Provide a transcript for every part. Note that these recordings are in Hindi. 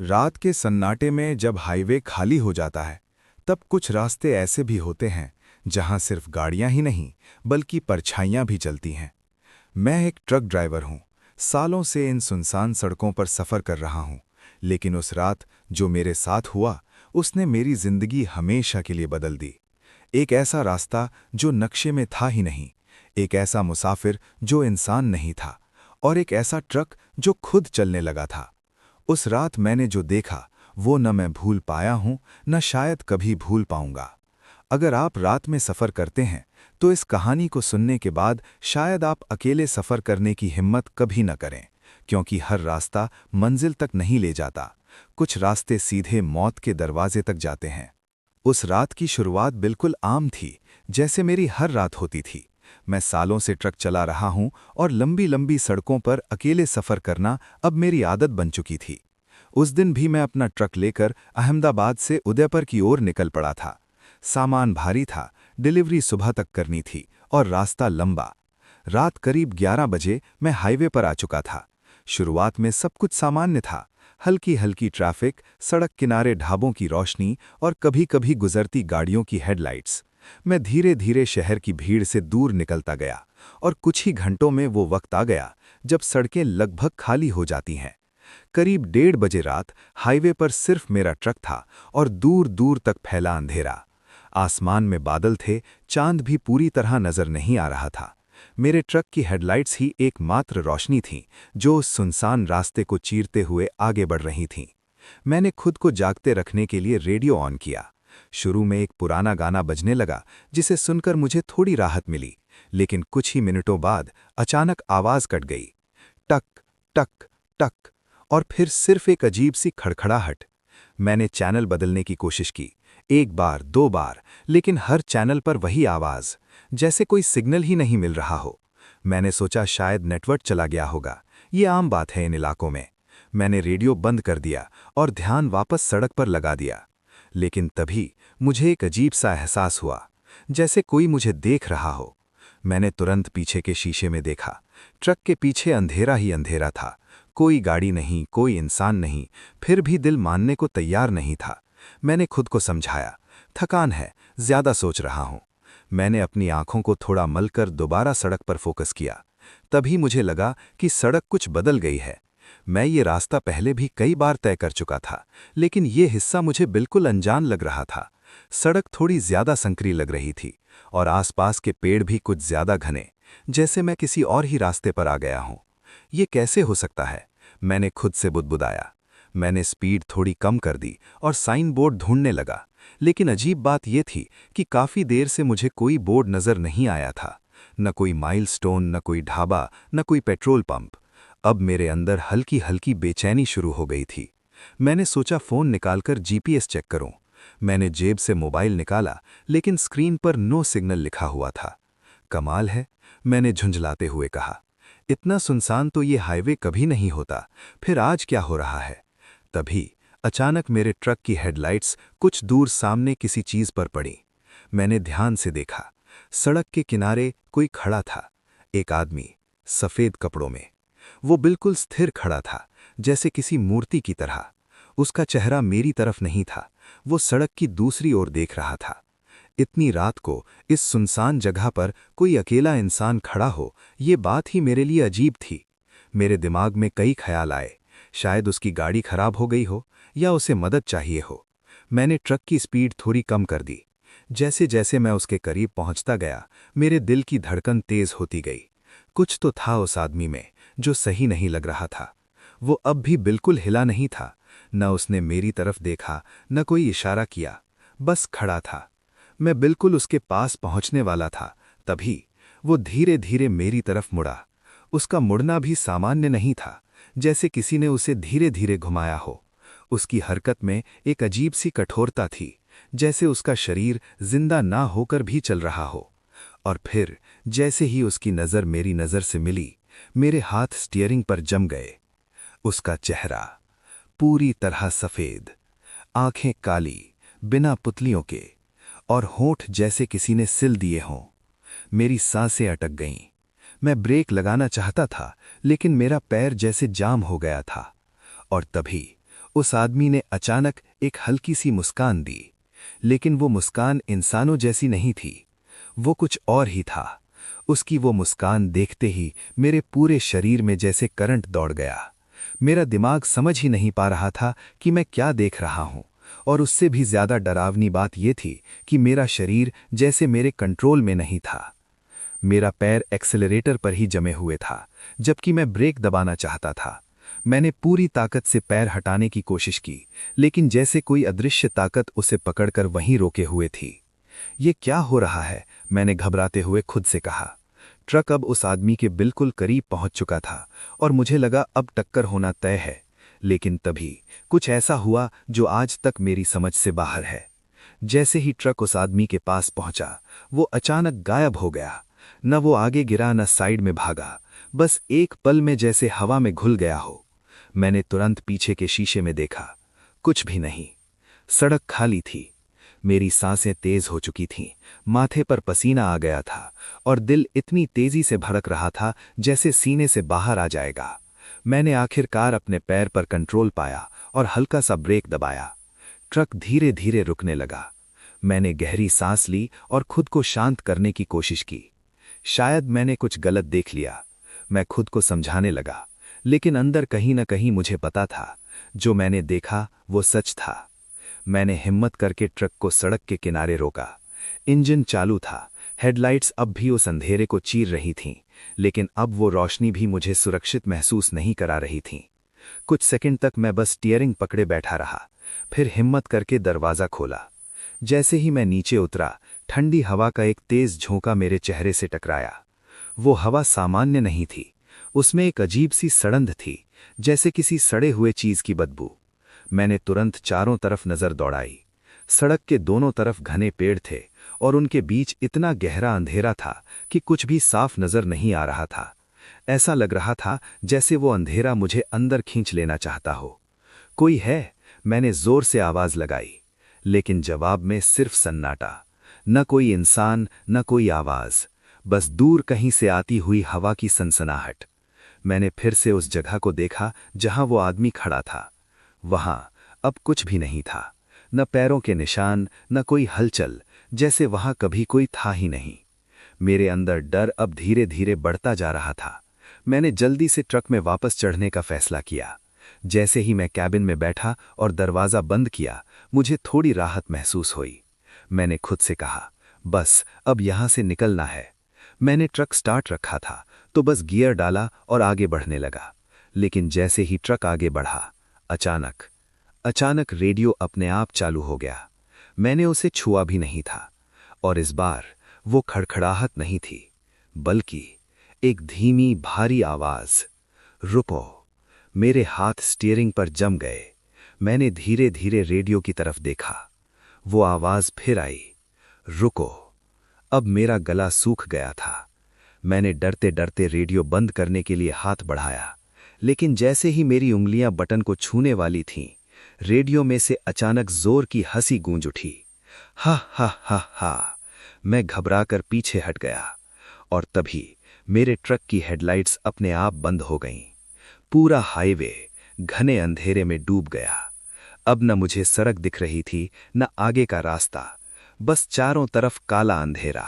रात के सन्नाटे में जब हाईवे खाली हो जाता है, तब कुछ रास्ते ऐसे भी होते हैं जहां सिर्फ गाड़ियां ही नहीं बल्कि परछाइयां भी चलती हैं। मैं एक ट्रक ड्राइवर हूं, सालों से इन सुनसान सड़कों पर सफ़र कर रहा हूं, लेकिन उस रात जो मेरे साथ हुआ उसने मेरी जिंदगी हमेशा के लिए बदल दी। एक ऐसा रास्ता जो नक्शे में था ही नहीं, एक ऐसा मुसाफिर जो इंसान नहीं था, और एक ऐसा ट्रक जो खुद चलने लगा था। उस रात मैंने जो देखा वो न मैं भूल पाया हूं, न शायद कभी भूल पाऊंगा। अगर आप रात में सफ़र करते हैं तो इस कहानी को सुनने के बाद शायद आप अकेले सफ़र करने की हिम्मत कभी न करें, क्योंकि हर रास्ता मंजिल तक नहीं ले जाता। कुछ रास्ते सीधे मौत के दरवाजे तक जाते हैं। उस रात की शुरुआत बिल्कुल आम थी, जैसे मेरी हर रात होती थी। मैं सालों से ट्रक चला रहा हूं और लंबी लंबी सड़कों पर अकेले सफ़र करना अब मेरी आदत बन चुकी थी। उस दिन भी मैं अपना ट्रक लेकर अहमदाबाद से उदयपुर की ओर निकल पड़ा था। सामान भारी था, डिलीवरी सुबह तक करनी थी और रास्ता लंबा। रात करीब 11 बजे मैं हाईवे पर आ चुका था। शुरुआत में सब कुछ सामान्य था। हल्की हल्की ट्रैफिक, सड़क किनारे ढाबों की रोशनी और कभी-कभी गुजरती गाड़ियों की हेडलाइट्स। मैं धीरे धीरे शहर की भीड़ से दूर निकलता गया और कुछ ही घंटों में वो वक्त आ गया जब सड़कें लगभग खाली हो जाती हैं। करीब 1:30 बजे रात हाईवे पर सिर्फ मेरा ट्रक था और दूर दूर तक फैला अंधेरा। आसमान में बादल थे, चांद भी पूरी तरह नजर नहीं आ रहा था। मेरे ट्रक की हेडलाइट्स ही एकमात्र रोशनी थीं जो उस सुनसान रास्ते को चीरते हुए आगे बढ़ रही थीं। मैंने खुद को जागते रखने के लिए रेडियो ऑन किया। शुरू में एक पुराना गाना बजने लगा जिसे सुनकर मुझे थोड़ी राहत मिली, लेकिन कुछ ही मिनटों बाद अचानक आवाज कट गई। टक टक टक, और फिर सिर्फ एक अजीब सी खड़खड़ाहट। मैंने चैनल बदलने की कोशिश की, एक बार, दो बार, लेकिन हर चैनल पर वही आवाज, जैसे कोई सिग्नल ही नहीं मिल रहा हो। मैंने सोचा शायद नेटवर्क चला गया होगा, ये आम बात है इन इलाकों में। मैंने रेडियो बंद कर दिया और ध्यान वापस सड़क पर लगा दिया। लेकिन तभी मुझे एक अजीब सा एहसास हुआ, जैसे कोई मुझे देख रहा हो। मैंने तुरंत पीछे के शीशे में देखा। ट्रक के पीछे अंधेरा ही अंधेरा था, कोई गाड़ी नहीं, कोई इंसान नहीं, फिर भी दिल मानने को तैयार नहीं था। मैंने खुद को समझाया, थकान है, ज्यादा सोच रहा हूं। मैंने अपनी आंखों को थोड़ा मलकर दोबारा सड़क पर फोकस किया। तभी मुझे लगा कि सड़क कुछ बदल गई है। मैं ये रास्ता पहले भी कई बार तय कर चुका था, लेकिन ये हिस्सा मुझे बिल्कुल अनजान लग रहा था। सड़क थोड़ी ज्यादा संकरी लग रही थी और आसपास के पेड़ भी कुछ ज्यादा घने, जैसे मैं किसी और ही रास्ते पर आ गया हूं। ये कैसे हो सकता है? मैंने खुद से बुदबुदाया। मैंने स्पीड थोड़ी कम कर दी और साइन बोर्ड ढूंढने लगा, लेकिन अजीब बात यह थी कि काफी देर से मुझे कोई बोर्ड नजर नहीं आया था। न कोई माइलस्टोन, न कोई ढाबा, न कोई पेट्रोल पंप। अब मेरे अंदर हल्की हल्की बेचैनी शुरू हो गई थी। मैंने सोचा फोन निकालकर जीपीएस चेक करूं। मैंने जेब से मोबाइल निकाला, लेकिन स्क्रीन पर नो सिग्नल लिखा हुआ था। कमाल है, मैंने झुंझलाते हुए कहा। इतना सुनसान तो ये हाईवे कभी नहीं होता, फिर आज क्या हो रहा है? तभी अचानक मेरे ट्रक की हेडलाइट्स कुछ दूर सामने किसी चीज पर पड़ी। मैंने ध्यान से देखा। सड़क के किनारे कोई खड़ा था, एक आदमी, सफेद कपड़ों में। वो बिल्कुल स्थिर खड़ा था, जैसे किसी मूर्ति की तरह। उसका चेहरा मेरी तरफ नहीं था, वो सड़क की दूसरी ओर देख रहा था। इतनी रात को इस सुनसान जगह पर कोई अकेला इंसान खड़ा हो, ये बात ही मेरे लिए अजीब थी। मेरे दिमाग में कई ख्याल आए। शायद उसकी गाड़ी खराब हो गई हो या उसे मदद चाहिए हो। मैंने ट्रक की स्पीड थोड़ी कम कर दी। जैसे जैसे मैं उसके करीब पहुंचता गया, मेरे दिल की धड़कन तेज होती गई। कुछ तो था उस आदमी में जो सही नहीं लग रहा था। वो अब भी बिल्कुल हिला नहीं था। न उसने मेरी तरफ देखा, न कोई इशारा किया, बस खड़ा था। मैं बिल्कुल उसके पास पहुंचने वाला था, तभी वो धीरे धीरे मेरी तरफ मुड़ा। उसका मुड़ना भी सामान्य नहीं था, जैसे किसी ने उसे धीरे धीरे घुमाया हो। उसकी हरकत में एक अजीब सी कठोरता थी, जैसे उसका शरीर जिंदा ना होकर भी चल रहा हो। और फिर जैसे ही उसकी नज़र मेरी नज़र से मिली, मेरे हाथ स्टीयरिंग पर जम गए। उसका चेहरा पूरी तरह सफ़ेद, आंखें काली, बिना पुतलियों के, और होंठ जैसे किसी ने सिल दिए हों। मेरी सांसें अटक गईं। मैं ब्रेक लगाना चाहता था, लेकिन मेरा पैर जैसे जाम हो गया था। और तभी उस आदमी ने अचानक एक हल्की सी मुस्कान दी, लेकिन वो मुस्कान इंसानों जैसी नहीं थी। वो कुछ और ही था। उसकी वो मुस्कान देखते ही मेरे पूरे शरीर में जैसे करंट दौड़ गया। मेरा दिमाग समझ ही नहीं पा रहा था कि मैं क्या देख रहा हूं, और उससे भी ज्यादा डरावनी बात यह थी कि मेरा शरीर जैसे मेरे कंट्रोल में नहीं था। मेरा पैर एक्सेलरेटर पर ही जमे हुए था, जबकि मैं ब्रेक दबाना चाहता था। मैंने पूरी ताकत से पैर हटाने की कोशिश की, लेकिन जैसे कोई अदृश्य ताकत उसे पकड़कर वहीं रोके हुए थी। ये क्या हो रहा है? मैंने घबराते हुए खुद से कहा। ट्रक अब उस आदमी के बिल्कुल करीब पहुंच चुका था और मुझे लगा अब टक्कर होना तय है। लेकिन तभी कुछ ऐसा हुआ जो आज तक मेरी समझ से बाहर है। जैसे ही ट्रक उस आदमी के पास पहुंचा, वो अचानक गायब हो गया। न वो आगे गिरा न साइड में भागा, बस एक पल में जैसे हवा में घुल गया हो। मैंने तुरंत पीछे के शीशे में देखा, कुछ भी नहीं। सड़क खाली थी। मेरी सांसें तेज हो चुकी थीं, माथे पर पसीना आ गया था और दिल इतनी तेजी से धड़क रहा था जैसे सीने से बाहर आ जाएगा। मैंने आखिरकार अपने पैर पर कंट्रोल पाया और हल्का सा ब्रेक दबाया। ट्रक धीरे धीरे रुकने लगा। मैंने गहरी सांस ली और खुद को शांत करने की कोशिश की। शायद मैंने कुछ गलत देख लिया। मैं खुद को समझाने लगा, लेकिन अंदर कहीं न कहीं मुझे पता था, जो मैंने देखा वो सच था। मैंने हिम्मत करके ट्रक को सड़क के किनारे रोका। इंजन चालू था, हेडलाइट्स अब भी उस अंधेरे को चीर रही थीं, लेकिन अब वो रोशनी भी मुझे सुरक्षित महसूस नहीं करा रही थी। कुछ सेकंड तक मैं बस स्टीयरिंग पकड़े बैठा रहा, फिर हिम्मत करके दरवाज़ा खोला। जैसे ही मैं नीचे उतरा, ठंडी हवा का एक तेज झोंका मेरे चेहरे से टकराया। वो हवा सामान्य नहीं थी, उसमें एक अजीब सी सड़ंध थी, जैसे किसी सड़े हुए चीज की बदबू। मैंने तुरंत चारों तरफ नजर दौड़ाई। सड़क के दोनों तरफ घने पेड़ थे और उनके बीच इतना गहरा अंधेरा था कि कुछ भी साफ नजर नहीं आ रहा था। ऐसा लग रहा था जैसे वो अंधेरा मुझे अंदर खींच लेना चाहता हो। कोई है? मैंने जोर से आवाज लगाई, लेकिन जवाब में सिर्फ सन्नाटा। न कोई इंसान, न कोई आवाज, बस दूर कहीं से आती हुई हवा की सनसनाहट। मैंने फिर से उस जगह को देखा जहां वो आदमी खड़ा था। वहां अब कुछ भी नहीं था, न पैरों के निशान, न कोई हलचल, जैसे वहां कभी कोई था ही नहीं। मेरे अंदर डर अब धीरे धीरे बढ़ता जा रहा था। मैंने जल्दी से ट्रक में वापस चढ़ने का फैसला किया। जैसे ही मैं कैबिन में बैठा और दरवाज़ा बंद किया, मुझे थोड़ी राहत महसूस हुई। मैंने खुद से कहा, बस अब यहां से निकलना है। मैंने ट्रक स्टार्ट रखा था, तो बस गियर डाला और आगे बढ़ने लगा। लेकिन जैसे ही ट्रक आगे बढ़ा, अचानक रेडियो अपने आप चालू हो गया। मैंने उसे छुआ भी नहीं था, और इस बार वो खड़खड़ाहट नहीं थी, बल्कि एक धीमी भारी आवाज, रुको। मेरे हाथ स्टीयरिंग पर जम गए। मैंने धीरे धीरे रेडियो की तरफ देखा। वो आवाज फिर आई, रुको। अब मेरा गला सूख गया था। मैंने डरते डरते रेडियो बंद करने के लिए हाथ बढ़ाया, लेकिन जैसे ही मेरी उंगलियां बटन को छूने वाली थीं, रेडियो में से अचानक जोर की हंसी गूंज उठी। हा हा हा हा। मैं घबराकर पीछे हट गया, और तभी मेरे ट्रक की हेडलाइट्स अपने आप बंद हो गईं। पूरा हाईवे घने अंधेरे में डूब गया। अब न मुझे सड़क दिख रही थी, न आगे का रास्ता, बस चारों तरफ काला अंधेरा।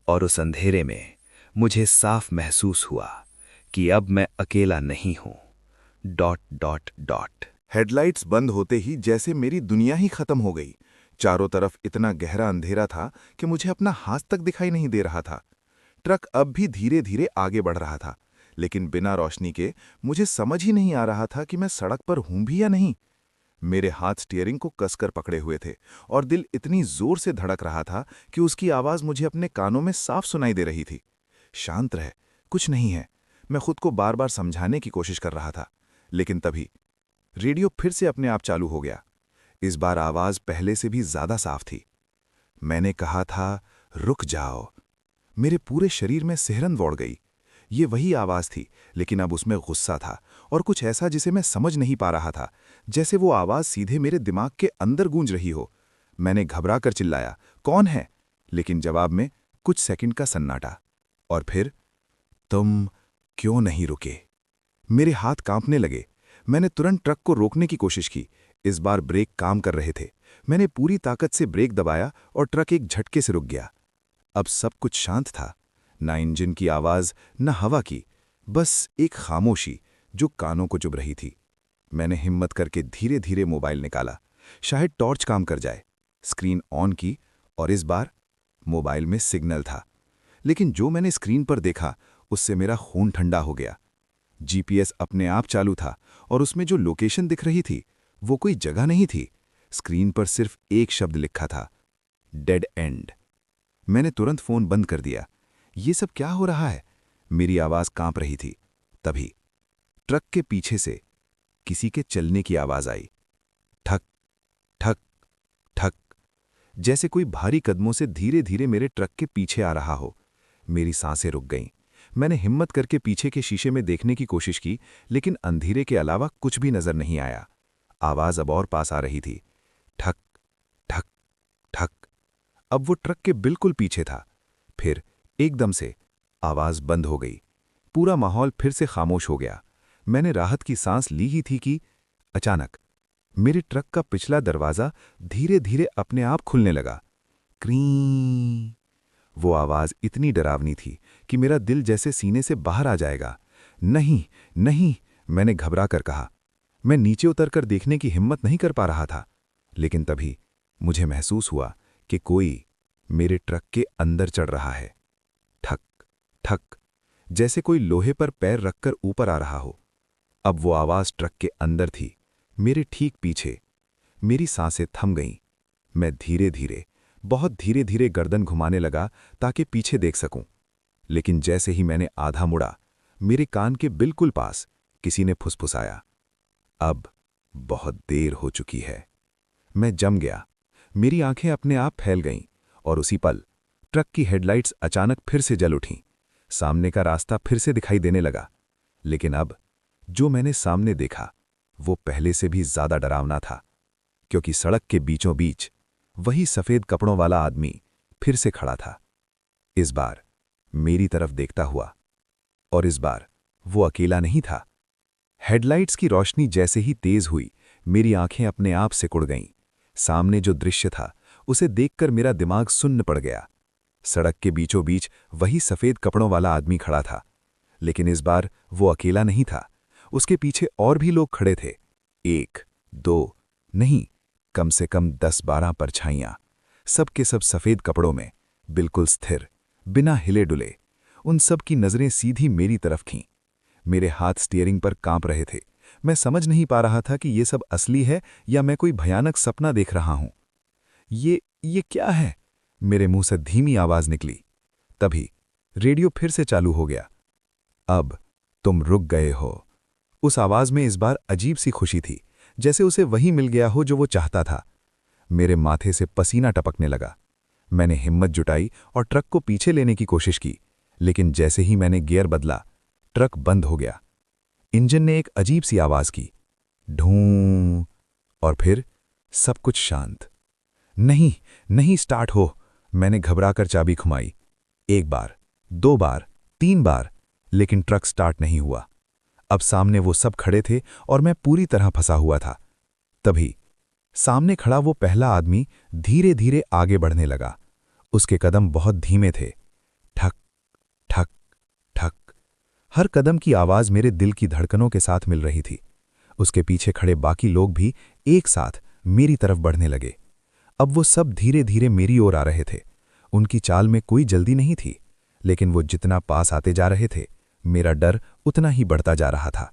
और उस अंधेरे में मुझे साफ महसूस हुआ कि अब मैं अकेला नहीं हूं। ... हेडलाइट्स बंद होते ही जैसे मेरी दुनिया ही खत्म हो गई। चारों तरफ इतना गहरा अंधेरा था कि मुझे अपना हाथ तक दिखाई नहीं दे रहा था। ट्रक अब भी धीरे धीरे आगे बढ़ रहा था, लेकिन बिना रोशनी के मुझे समझ ही नहीं आ रहा था कि मैं सड़क पर हूं भी या नहीं। मेरे हाथ स्टीयरिंग को कसकर पकड़े हुए थे और दिल इतनी जोर से धड़क रहा था कि उसकी आवाज मुझे अपने कानों में साफ सुनाई दे रही थी। शांत रह, कुछ नहीं है, मैं खुद को बार बार समझाने की कोशिश कर रहा था। लेकिन तभी रेडियो फिर से अपने आप चालू हो गया। इस बार आवाज पहले से भी ज्यादा साफ थी। मैंने कहा था, रुक जाओ। मेरे पूरे शरीर में सिहरन दौड़ गई। ये वही आवाज थी, लेकिन अब उसमें गुस्सा था और कुछ ऐसा जिसे मैं समझ नहीं पा रहा था, जैसे वो आवाज सीधे मेरे दिमाग के अंदर गूंज रही हो। मैंने घबरा कर चिल्लाया, कौन है? लेकिन जवाब में कुछ सेकंड का सन्नाटा, और फिर, तुम क्यों नहीं रुके? मेरे हाथ कांपने लगे। मैंने तुरंत ट्रक को रोकने की कोशिश की। इस बार ब्रेक काम कर रहे थे। मैंने पूरी ताकत से ब्रेक दबाया और ट्रक एक झटके से रुक गया। अब सब कुछ शांत था, ना इंजन की आवाज, न हवा की, बस एक खामोशी जो कानों को चुभ रही थी। मैंने हिम्मत करके धीरे धीरे मोबाइल निकाला, शायद टॉर्च काम कर जाए। स्क्रीन ऑन की और इस बार मोबाइल में सिग्नल था, लेकिन जो मैंने स्क्रीन पर देखा उससे मेरा खून ठंडा हो गया। जीपीएस अपने आप चालू था और उसमें जो लोकेशन दिख रही थी वो कोई जगह नहीं थी। स्क्रीन पर सिर्फ एक शब्द लिखा था, डेड एंड। मैंने तुरंत फोन बंद कर दिया। ये सब क्या हो रहा है? मेरी आवाज कांप रही थी। तभी ट्रक के पीछे से किसी के चलने की आवाज आई। ठक ठक ठक, जैसे कोई भारी कदमों से धीरे धीरे मेरे ट्रक के पीछे आ रहा हो। मेरी सांसें रुक गईं। मैंने हिम्मत करके पीछे के शीशे में देखने की कोशिश की, लेकिन अंधेरे के अलावा कुछ भी नजर नहीं आया। आवाज अब और पास आ रही थी, ठक ठक ठक। अब वो ट्रक के बिल्कुल पीछे था। फिर एकदम से आवाज बंद हो गई। पूरा माहौल फिर से खामोश हो गया। मैंने राहत की सांस ली ही थी कि अचानक मेरे ट्रक का पिछला दरवाजा धीरे धीरे अपने आप खुलने लगा। क्रीं। वो आवाज इतनी डरावनी थी कि मेरा दिल जैसे सीने से बाहर आ जाएगा। नहीं नहीं, मैंने घबरा कर कहा। मैं नीचे उतरकर देखने की हिम्मत नहीं कर पा रहा था, लेकिन तभी मुझे महसूस हुआ कि कोई मेरे ट्रक के अंदर चढ़ रहा है। ठक ठक, जैसे कोई लोहे पर पैर रखकर ऊपर आ रहा हो। अब वो आवाज ट्रक के अंदर थी, मेरे ठीक पीछे। मेरी सांसें थम गईं। मैं धीरे धीरे, बहुत धीरे धीरे गर्दन घुमाने लगा ताकि पीछे देख सकूं। लेकिन जैसे ही मैंने आधा मुड़ा, मेरे कान के बिल्कुल पास किसी ने फुसफुसाया, अब बहुत देर हो चुकी है। मैं जम गया। मेरी आंखें अपने आप फैल गईं और उसी पल ट्रक की हेडलाइट्स अचानक फिर से जल उठीं। सामने का रास्ता फिर से दिखाई देने लगा। लेकिन अब जो मैंने सामने देखा वो पहले से भी ज्यादा डरावना था, क्योंकि सड़क के बीचों बीच वही सफेद कपड़ों वाला आदमी फिर से खड़ा था, इस बार मेरी तरफ देखता हुआ। और इस बार वो अकेला नहीं था। हेडलाइट्स की रोशनी जैसे ही तेज हुई, मेरी आंखें अपने आप से कुड़ गईं। सामने जो दृश्य था उसे देखकर मेरा दिमाग सुन्न पड़ गया। सड़क के बीचों बीच वही सफेद कपड़ों वाला आदमी खड़ा था, लेकिन इस बार वो अकेला नहीं था। उसके पीछे और भी लोग खड़े थे। एक, दो नहीं, कम से कम 10-12 परछाइयां, सब के सब सफेद कपड़ों में, बिल्कुल स्थिर, बिना हिले डुले। उन सब की नजरें सीधी मेरी तरफ खीं। मेरे हाथ स्टीयरिंग पर कांप रहे थे। मैं समझ नहीं पा रहा था कि ये सब असली है या मैं कोई भयानक सपना देख रहा हूं। ये क्या है? मेरे मुंह से धीमी आवाज निकली। तभी रेडियो फिर से चालू हो गया। अब तुम रुक गए हो। उस आवाज में इस बार अजीब सी खुशी थी, जैसे उसे वही मिल गया हो जो वो चाहता था। मेरे माथे से पसीना टपकने लगा। मैंने हिम्मत जुटाई और ट्रक को पीछे लेने की कोशिश की, लेकिन जैसे ही मैंने गियर बदला, ट्रक बंद हो गया। इंजन ने एक अजीब सी आवाज की, ढूं, और फिर सब कुछ शांत। नहीं नहीं, स्टार्ट हो। मैंने घबराकर चाबी घुमाई। 1 बार, 2 बार, 3 बार, लेकिन ट्रक स्टार्ट नहीं हुआ। अब सामने वो सब खड़े थे और मैं पूरी तरह फंसा हुआ था। तभी सामने खड़ा वो पहला आदमी धीरे धीरे आगे बढ़ने लगा। उसके कदम बहुत धीमे थे। ठक ठक ठक, हर कदम की आवाज मेरे दिल की धड़कनों के साथ मिल रही थी। उसके पीछे खड़े बाकी लोग भी एक साथ मेरी तरफ बढ़ने लगे। अब वो सब धीरे धीरे मेरी ओर आ रहे थे। उनकी चाल में कोई जल्दी नहीं थी, लेकिन वो जितना पास आते जा रहे थे, मेरा डर उतना ही बढ़ता जा रहा था।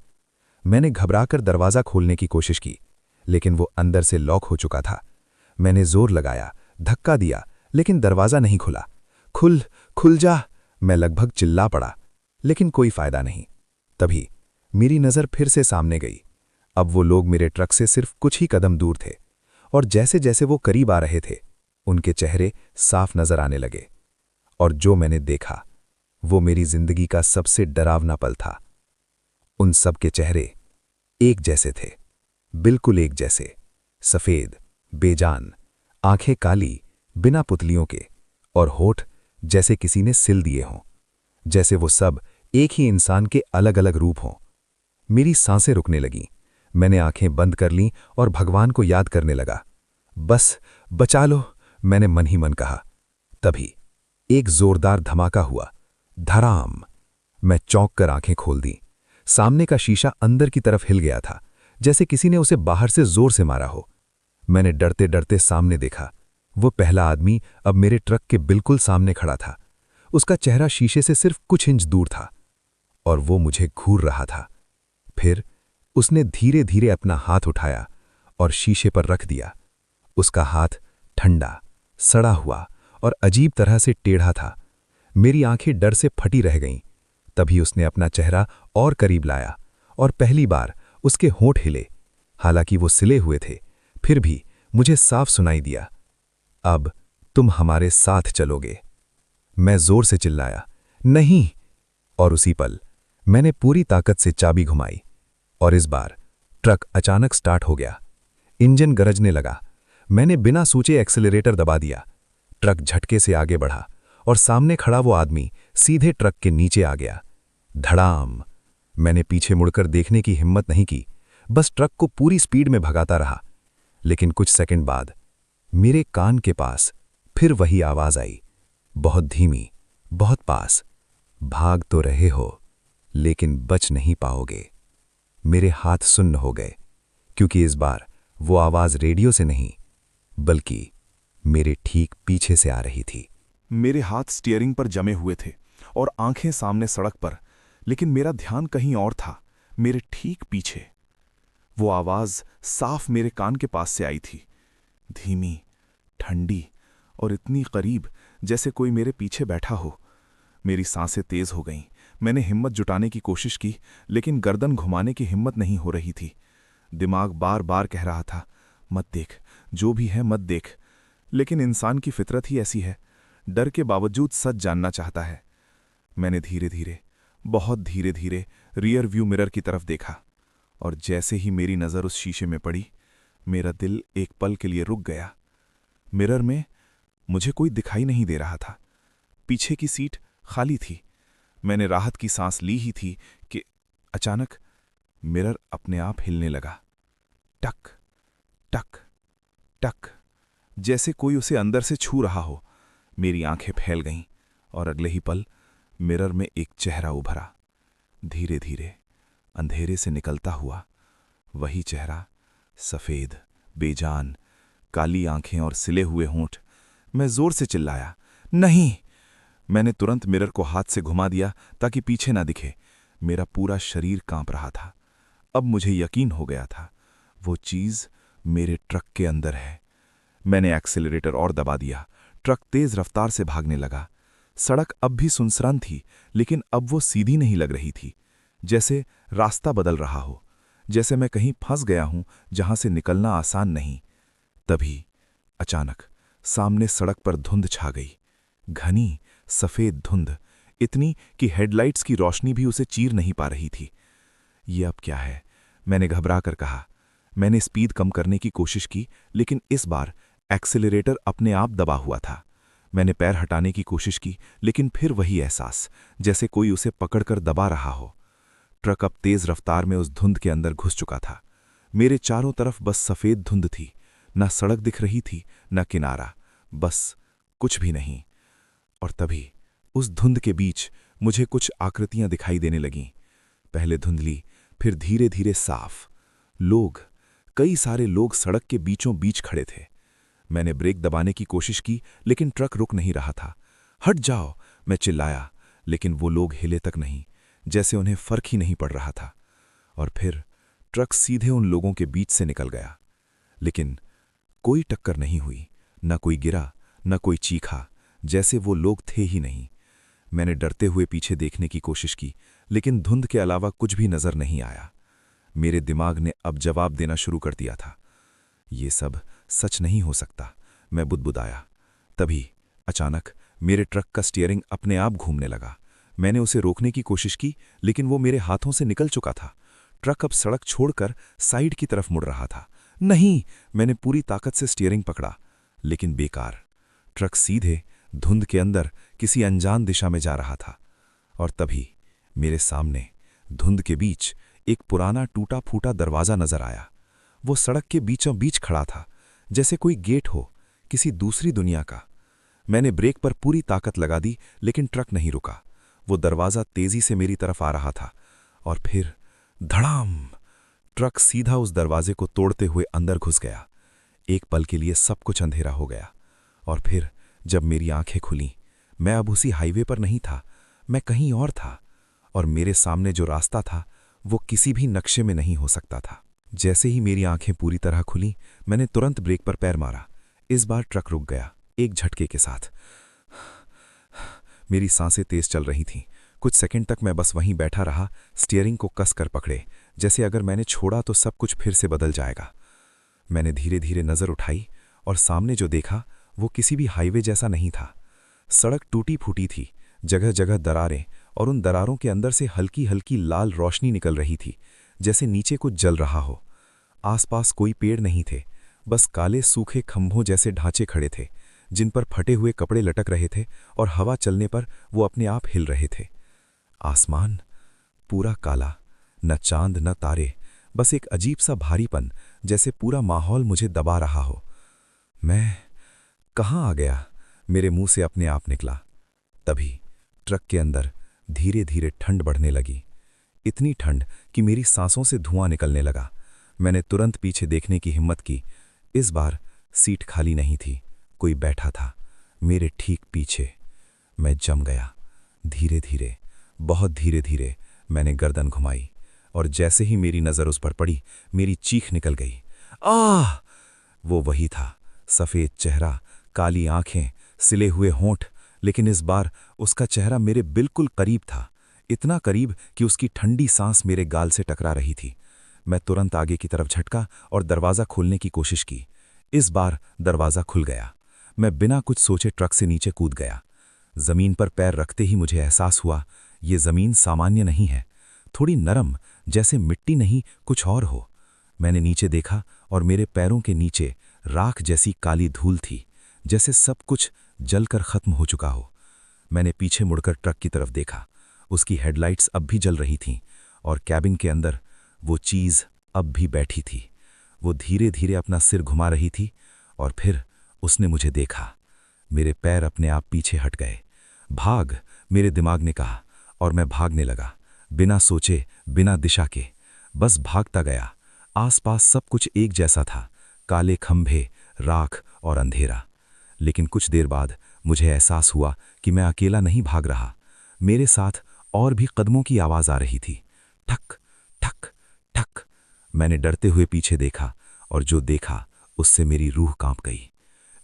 मैंने घबराकर दरवाजा खोलने की कोशिश की, लेकिन वो अंदर से लॉक हो चुका था। मैंने जोर लगाया, धक्का दिया, लेकिन दरवाजा नहीं खुला। खुल खुल जा, मैं लगभग चिल्ला पड़ा, लेकिन कोई फायदा नहीं। तभी मेरी नज़र फिर से सामने गई। अब वो लोग मेरे ट्रक से सिर्फ कुछ ही कदम दूर थे, और जैसे जैसे वो करीब आ रहे थे, उनके चेहरे साफ नजर आने लगे। और जो मैंने देखा वो मेरी जिंदगी का सबसे डरावना पल था। उन सब के चेहरे एक जैसे थे, बिल्कुल एक जैसे, सफेद, बेजान, आंखें काली, बिना पुतलियों के, और होठ जैसे किसी ने सिल दिए हों, जैसे वो सब एक ही इंसान के अलग अलग रूप हों। मेरी सांसें रुकने लगीं। मैंने आंखें बंद कर लीं और भगवान को याद करने लगा। बस बचा लो, मैंने मन ही मन कहा। तभी एक जोरदार धमाका हुआ। धड़ाम। मैं चौंक कर आंखें खोल दी। सामने का शीशा अंदर की तरफ हिल गया था, जैसे किसी ने उसे बाहर से जोर से मारा हो। मैंने डरते डरते सामने देखा। वो पहला आदमी अब मेरे ट्रक के बिल्कुल सामने खड़ा था। उसका चेहरा शीशे से सिर्फ कुछ इंच दूर था और वो मुझे घूर रहा था। फिर उसने धीरे धीरे अपना हाथ उठाया और शीशे पर रख दिया। उसका हाथ ठंडा, सड़ा हुआ और अजीब तरह से टेढ़ा था। मेरी आंखें डर से फटी रह गईं। तभी उसने अपना चेहरा और करीब लाया और पहली बार उसके होंठ हिले। हालांकि वो सिले हुए थे, फिर भी मुझे साफ सुनाई दिया, अब तुम हमारे साथ चलोगे। मैं जोर से चिल्लाया, नहीं। और उसी पल मैंने पूरी ताकत से चाबी घुमाई और इस बार ट्रक अचानक स्टार्ट हो गया। इंजन गरजने लगा। मैंने बिना सोचे एक्सेलरेटर दबा दिया। ट्रक झटके से आगे बढ़ा और सामने खड़ा वो आदमी सीधे ट्रक के नीचे आ गया। धड़ाम। मैंने पीछे मुड़कर देखने की हिम्मत नहीं की, बस ट्रक को पूरी स्पीड में भगाता रहा। लेकिन कुछ सेकंड बाद मेरे कान के पास फिर वही आवाज आई, बहुत धीमी, बहुत पास। भाग तो रहे हो, लेकिन बच नहीं पाओगे। मेरे हाथ सुन्न हो गए, क्योंकि इस बार वो आवाज रेडियो से नहीं, बल्कि मेरे ठीक पीछे से आ रही थी। मेरे हाथ स्टीयरिंग पर जमे हुए थे और आंखें सामने सड़क पर, लेकिन मेरा ध्यान कहीं और था, मेरे ठीक पीछे। वो आवाज साफ मेरे कान के पास से आई थी, धीमी, ठंडी और इतनी करीब जैसे कोई मेरे पीछे बैठा हो। मेरी सांसें तेज हो गईं। मैंने हिम्मत जुटाने की कोशिश की, लेकिन गर्दन घुमाने की हिम्मत नहीं हो रही थी। दिमाग बार बार कह रहा था, मत देख, जो भी है मत देख। लेकिन इंसान की फितरत ही ऐसी है, डर के बावजूद सच जानना चाहता है। मैंने धीरे धीरे, बहुत धीरे धीरे रियर व्यू मिरर की तरफ देखा और जैसे ही मेरी नज़र उस शीशे में पड़ी, मेरा दिल एक पल के लिए रुक गया। मिरर में मुझे कोई दिखाई नहीं दे रहा था। पीछे की सीट खाली थी। मैंने राहत की सांस ली ही थी कि अचानक मिरर अपने आप हिलने लगा। टक टक टक, जैसे कोई उसे अंदर से छू रहा हो। मेरी आंखें फैल गईं और अगले ही पल मिरर में एक चेहरा उभरा, धीरे धीरे अंधेरे से निकलता हुआ। वही चेहरा, सफेद, बेजान, काली आंखें और सिले हुए होंठ। मैं जोर से चिल्लाया, नहीं। मैंने तुरंत मिरर को हाथ से घुमा दिया ताकि पीछे ना दिखे। मेरा पूरा शरीर कांप रहा था। अब मुझे यकीन हो गया था, वो चीज मेरे ट्रक के अंदर है। मैंने एक्सेलरेटर और दबा दिया। ट्रक तेज रफ्तार से भागने लगा। सड़क अब भी सुनसान थी, लेकिन अब वो सीधी नहीं लग रही थी, जैसे रास्ता बदल रहा हो, जैसे मैं कहीं फंस गया हूं जहां से निकलना आसान नहीं। तभी अचानक सामने सड़क पर धुंध छा गई, घनी सफेद धुंध, इतनी कि हेडलाइट्स की रोशनी भी उसे चीर नहीं पा रही थी। ये अब क्या है, मैंने घबरा कर कहा। मैंने स्पीड कम करने की कोशिश की, लेकिन इस बार एक्सेलरेटर अपने आप दबा हुआ था। मैंने पैर हटाने की कोशिश की, लेकिन फिर वही एहसास, जैसे कोई उसे पकड़कर दबा रहा हो। ट्रक अब तेज रफ्तार में उस धुंध के अंदर घुस चुका था। मेरे चारों तरफ बस सफेद धुंध थी, न सड़क दिख रही थी, न किनारा, बस कुछ भी नहीं। और तभी उस धुंध के बीच मुझे कुछ आकृतियां दिखाई देने लगीं। पहले धुंधली, फिर धीरे धीरे साफ। लोग, कई सारे लोग सड़क के बीचों बीच खड़े थे। मैंने ब्रेक दबाने की कोशिश की, लेकिन ट्रक रुक नहीं रहा था। हट जाओ, मैं चिल्लाया, लेकिन वो लोग हिले तक नहीं, जैसे उन्हें फर्क ही नहीं पड़ रहा था। और फिर ट्रक सीधे उन लोगों के बीच से निकल गया। लेकिन कोई टक्कर नहीं हुई, न कोई गिरा, न कोई चीखा, जैसे वो लोग थे ही नहीं। मैंने डरते हुए पीछे देखने की कोशिश की, लेकिन धुंध के अलावा कुछ भी नजर नहीं आया। मेरे दिमाग ने अब जवाब देना शुरू कर दिया था। ये सब सच नहीं हो सकता, मैं बुदबुदाया। तभी अचानक मेरे ट्रक का स्टीयरिंग अपने आप घूमने लगा। मैंने उसे रोकने की कोशिश की, लेकिन वो मेरे हाथों से निकल चुका था। ट्रक अब सड़क छोड़कर साइड की तरफ मुड़ रहा था। नहीं, मैंने पूरी ताकत से स्टीयरिंग पकड़ा, लेकिन बेकार। ट्रक सीधे धुंध के अंदर किसी अनजान दिशा में जा रहा था। और तभी मेरे सामने धुंध के बीच एक पुराना टूटा फूटा दरवाज़ा नजर आया। वो सड़क के बीचों बीच खड़ा था, जैसे कोई गेट हो किसी दूसरी दुनिया का। मैंने ब्रेक पर पूरी ताकत लगा दी, लेकिन ट्रक नहीं रुका। वो दरवाज़ा तेजी से मेरी तरफ आ रहा था और फिर धड़ाम, ट्रक सीधा उस दरवाजे को तोड़ते हुए अंदर घुस गया। एक पल के लिए सब कुछ अंधेरा हो गया और फिर जब मेरी आंखें खुलीं, मैं अब उसी हाईवे पर नहीं था, मैं कहीं और था। और मेरे सामने जो रास्ता था वो किसी भी नक्शे में नहीं हो सकता था। जैसे ही मेरी आंखें पूरी तरह खुलीं, मैंने तुरंत ब्रेक पर पैर मारा। इस बार ट्रक रुक गया, एक झटके के साथ। मेरी सांसें तेज चल रही थीं। कुछ सेकंड तक मैं बस वहीं बैठा रहा, स्टीयरिंग को कस कर पकड़े, जैसे अगर मैंने छोड़ा तो सब कुछ फिर से बदल जाएगा। मैंने धीरे धीरे नज़र उठाई और सामने जो देखा वो किसी भी हाईवे जैसा नहीं था। सड़क टूटी फूटी थी, जगह जगह दरारें, और उन दरारों के अंदर से हल्की हल्की लाल रोशनी निकल रही थी, जैसे नीचे कुछ जल रहा हो। आसपास कोई पेड़ नहीं थे, बस काले सूखे खंभों जैसे ढांचे खड़े थे, जिन पर फटे हुए कपड़े लटक रहे थे और हवा चलने पर वो अपने आप हिल रहे थे। आसमान पूरा काला, न चांद न तारे, बस एक अजीब सा भारीपन, जैसे पूरा माहौल मुझे दबा रहा हो। मैं कहाँ आ गया, मेरे मुंह से अपने आप निकला। तभी ट्रक के अंदर धीरे धीरे ठंड बढ़ने लगी, इतनी ठंड कि मेरी सांसों से धुआं निकलने लगा। मैंने तुरंत पीछे देखने की हिम्मत की। इस बार सीट खाली नहीं थी, कोई बैठा था मेरे ठीक पीछे। मैं जम गया। धीरे धीरे, बहुत धीरे धीरे मैंने गर्दन घुमाई और जैसे ही मेरी नज़र उस पर पड़ी, मेरी चीख निकल गई। आह! वो वही था, सफ़ेद चेहरा, काली आंखें, सिले हुए होंठ, लेकिन इस बार उसका चेहरा मेरे बिल्कुल करीब था, इतना करीब कि उसकी ठंडी सांस मेरे गाल से टकरा रही थी। मैं तुरंत आगे की तरफ झटका और दरवाज़ा खोलने की कोशिश की। इस बार दरवाज़ा खुल गया। मैं बिना कुछ सोचे ट्रक से नीचे कूद गया। ज़मीन पर पैर रखते ही मुझे एहसास हुआ, ये ज़मीन सामान्य नहीं है, थोड़ी नरम, जैसे मिट्टी नहीं कुछ और हो। मैंने नीचे देखा और मेरे पैरों के नीचे राख जैसी काली धूल थी, जैसे सब कुछ जलकर खत्म हो चुका हो। मैंने पीछे मुड़कर ट्रक की तरफ देखा। उसकी हेडलाइट्स अब भी जल रही थीं और कैबिन के अंदर वो चीज़ अब भी बैठी थी। वो धीरे धीरे अपना सिर घुमा रही थी और फिर उसने मुझे देखा। मेरे पैर अपने आप पीछे हट गए। भाग, मेरे दिमाग ने कहा, और मैं भागने लगा, बिना सोचे, बिना दिशा के, बस भागता गया। आसपास सब कुछ एक जैसा था, काले खंभे, राख और अंधेरा। लेकिन कुछ देर बाद मुझे एहसास हुआ कि मैं अकेला नहीं भाग रहा। मेरे साथ और भी कदमों की आवाज़ आ रही थी, ठक ठक ठक। मैंने डरते हुए पीछे देखा और जो देखा उससे मेरी रूह कांप गई।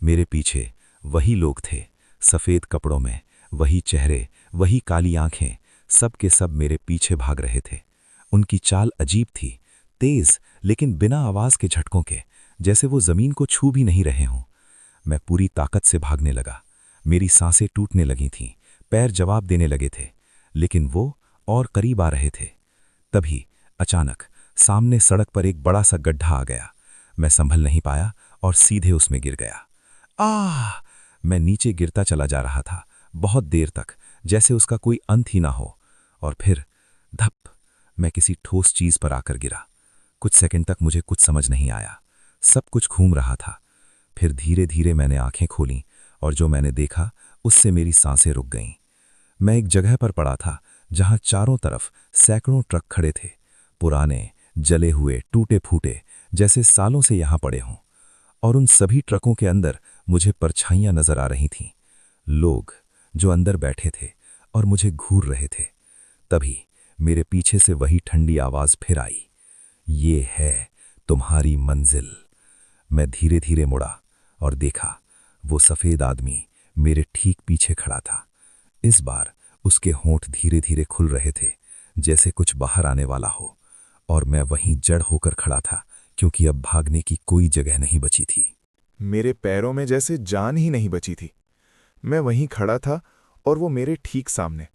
मेरे पीछे वही लोग थे, सफ़ेद कपड़ों में, वही चेहरे, वही काली आंखें, सब के सब मेरे पीछे भाग रहे थे। उनकी चाल अजीब थी, तेज, लेकिन बिना आवाज़ के झटकों के, जैसे वो ज़मीन को छू भी नहीं रहे हों। मैं पूरी ताकत से भागने लगा। मेरी सांसें टूटने लगी थीं, पैर जवाब देने लगे थे, लेकिन वो और करीब आ रहे थे। तभी अचानक सामने सड़क पर एक बड़ा सा गड्ढा आ गया। मैं संभल नहीं पाया और सीधे उसमें गिर गया। आह! मैं नीचे गिरता चला जा रहा था, बहुत देर तक, जैसे उसका कोई अंत ही ना हो। और फिर धप, मैं किसी ठोस चीज़ पर आकर गिरा। कुछ सेकंड तक मुझे कुछ समझ नहीं आया, सब कुछ घूम रहा था। फिर धीरे धीरे मैंने आंखें खोलीं और जो मैंने देखा उससे मेरी सांसें रुक गईं। मैं एक जगह पर पड़ा था जहां चारों तरफ सैकड़ों ट्रक खड़े थे, पुराने, जले हुए, टूटे फूटे, जैसे सालों से यहां पड़े हों। और उन सभी ट्रकों के अंदर मुझे परछाइयां नजर आ रही थीं, लोग जो अंदर बैठे थे और मुझे घूर रहे थे। तभी मेरे पीछे से वही ठंडी आवाज फिर आई, ये है तुम्हारी मंजिल। मैं धीरे धीरे मुड़ा और देखा, वो सफ़ेद आदमी मेरे ठीक पीछे खड़ा था। इस बार उसके होंठ धीरे धीरे खुल रहे थे, जैसे कुछ बाहर आने वाला हो, और मैं वहीं जड़ होकर खड़ा था, क्योंकि अब भागने की कोई जगह नहीं बची थी। मेरे पैरों में जैसे जान ही नहीं बची थी। मैं वहीं खड़ा था और वो मेरे ठीक सामने।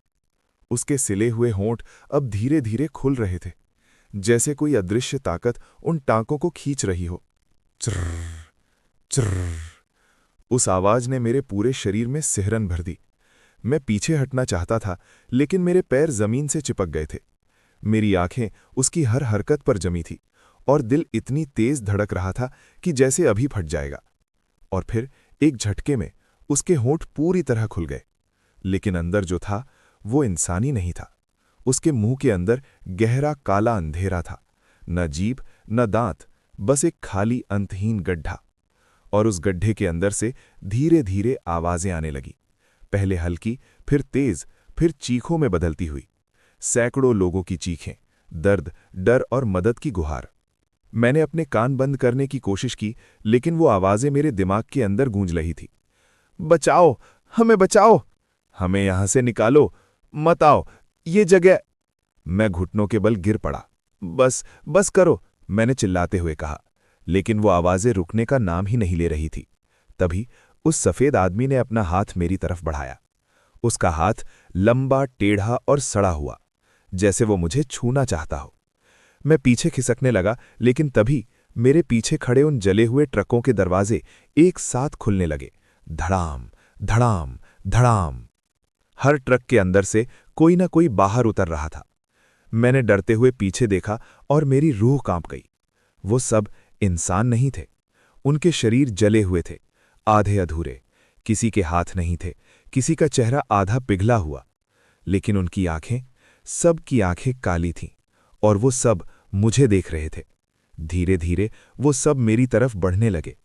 उसके सिले हुए होंठ अब धीरे धीरे खुल रहे थे, जैसे कोई अदृश्य ताकत उन टांकों को खींच रही हो। चर्र चर्र। उस आवाज ने मेरे पूरे शरीर में सिहरन भर दी। मैं पीछे हटना चाहता था, लेकिन मेरे पैर जमीन से चिपक गए थे। मेरी आंखें उसकी हर हरकत पर जमी थी और दिल इतनी तेज धड़क रहा था कि जैसे अभी फट जाएगा। और फिर एक झटके में उसके होंठ पूरी तरह खुल गए, लेकिन अंदर जो था वो इंसानी नहीं था। उसके मुंह के अंदर गहरा काला अंधेरा था, न जीभ न दांत, बस एक खाली अंतहीन गड्ढा। और उस गड्ढे के अंदर से धीरे धीरे आवाजें आने लगी, पहले हल्की, फिर तेज, फिर चीखों में बदलती हुई। सैकड़ों लोगों की चीखें, दर्द, डर और मदद की गुहार। मैंने अपने कान बंद करने की कोशिश की, लेकिन वो आवाजें मेरे दिमाग के अंदर गूंज रही थी। बचाओ, हमें बचाओ, हमें यहां से निकालो, मत आओ, ये जगह। मैं घुटनों के बल गिर पड़ा। बस बस करो, मैंने चिल्लाते हुए कहा, लेकिन वो आवाजें रुकने का नाम ही नहीं ले रही थी। तभी उस सफेद आदमी ने अपना हाथ मेरी तरफ बढ़ाया। उसका हाथ लंबा, टेढ़ा और सड़ा हुआ, जैसे वो मुझे छूना चाहता हो। मैं पीछे खिसकने लगा, लेकिन तभी मेरे पीछे खड़े उन जले हुए ट्रकों के दरवाजे एक साथ खुलने लगे। धड़ाम, धड़ाम, धड़ाम। हर ट्रक के अंदर से कोई ना कोई बाहर उतर रहा था। मैंने डरते हुए पीछे देखा और मेरी रूह कांप गई। वो सब इंसान नहीं थे। उनके शरीर जले हुए थे, आधे अधूरे। किसी के हाथ नहीं थे, किसी का चेहरा आधा पिघला हुआ। लेकिन उनकी आंखें, सब की आंखें काली थीं, और वो सब मुझे देख रहे थे। धीरे धीरे वो सब मेरी तरफ बढ़ने लगे।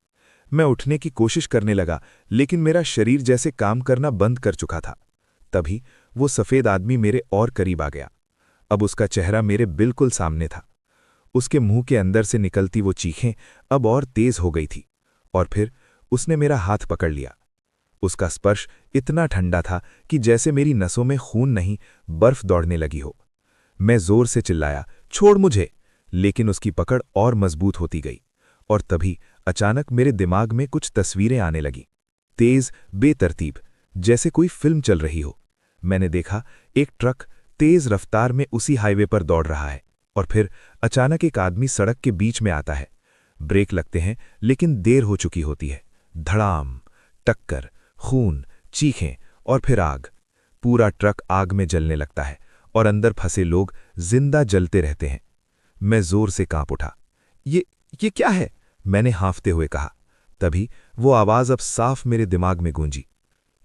मैं उठने की कोशिश करने लगा, लेकिन मेरा शरीर जैसे काम करना बंद कर चुका था। तभी वो सफेद आदमी मेरे और करीब आ गया। अब उसका चेहरा मेरे बिल्कुल सामने था। उसके मुंह के अंदर से निकलती वो चीखें अब और तेज हो गई थी, और फिर उसने मेरा हाथ पकड़ लिया। उसका स्पर्श इतना ठंडा था कि जैसे मेरी नसों में खून नहीं, बर्फ दौड़ने लगी हो। मैं जोर से चिल्लाया, छोड़ मुझे, लेकिन उसकी पकड़ और मजबूत होती गई। और तभी अचानक मेरे दिमाग में कुछ तस्वीरें आने लगीं, तेज, बेतरतीब, जैसे कोई फिल्म चल रही हो। मैंने देखा एक ट्रक तेज रफ्तार में उसी हाईवे पर दौड़ रहा है, और फिर अचानक एक आदमी सड़क के बीच में आता है। ब्रेक लगते हैं, लेकिन देर हो चुकी होती है। धड़ाम, टक्कर, खून, चीखें और फिर आग। पूरा ट्रक आग में जलने लगता है और अंदर फंसे लोग जिंदा जलते रहते हैं। मैं जोर से कांप उठा। ये क्या है? मैंने हांफते हुए कहा। तभी वो आवाज अब साफ मेरे दिमाग में गूंजी,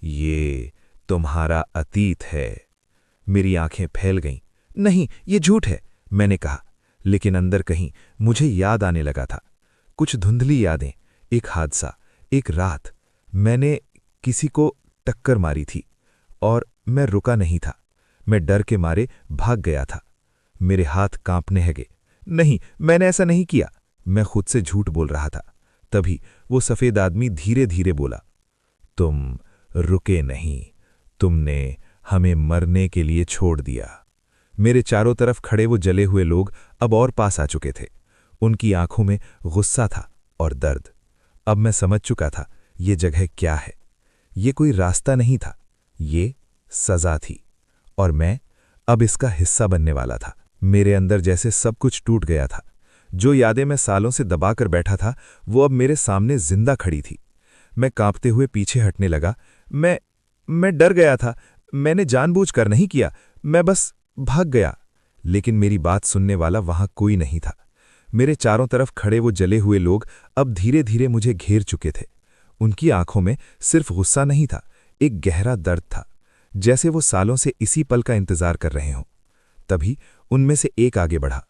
ये तुम्हारा अतीत है। मेरी आंखें फैल गईं। नहीं, ये झूठ है, मैंने कहा, लेकिन अंदर कहीं मुझे याद आने लगा था। कुछ धुंधली यादें, एक हादसा, एक रात मैंने किसी को टक्कर मारी थी और मैं रुका नहीं था। मैं डर के मारे भाग गया था। मेरे हाथ कांपने लगे। नहीं, मैंने ऐसा नहीं किया, मैं खुद से झूठ बोल रहा था। तभी वो सफेद आदमी धीरे धीरे बोला, तुम रुके नहीं, तुमने हमें मरने के लिए छोड़ दिया। मेरे चारों तरफ खड़े वो जले हुए लोग अब और पास आ चुके थे। उनकी आंखों में गुस्सा था और दर्द। अब मैं समझ चुका था ये जगह क्या है। ये कोई रास्ता नहीं था, ये सजा थी, और मैं अब इसका हिस्सा बनने वाला था। मेरे अंदर जैसे सब कुछ टूट गया था। जो यादें मैं सालों से दबाकर बैठा था, वो अब मेरे सामने जिंदा खड़ी थी। मैं कांपते हुए पीछे हटने लगा। मैं डर गया था, मैंने जानबूझकर नहीं किया, मैं बस भाग गया। लेकिन मेरी बात सुनने वाला वहां कोई नहीं था। मेरे चारों तरफ खड़े वो जले हुए लोग अब धीरे धीरे मुझे घेर चुके थे। उनकी आंखों में सिर्फ गुस्सा नहीं था, एक गहरा दर्द था, जैसे वो सालों से इसी पल का इंतजार कर रहे हों। तभी उनमें से एक आगे बढ़ा।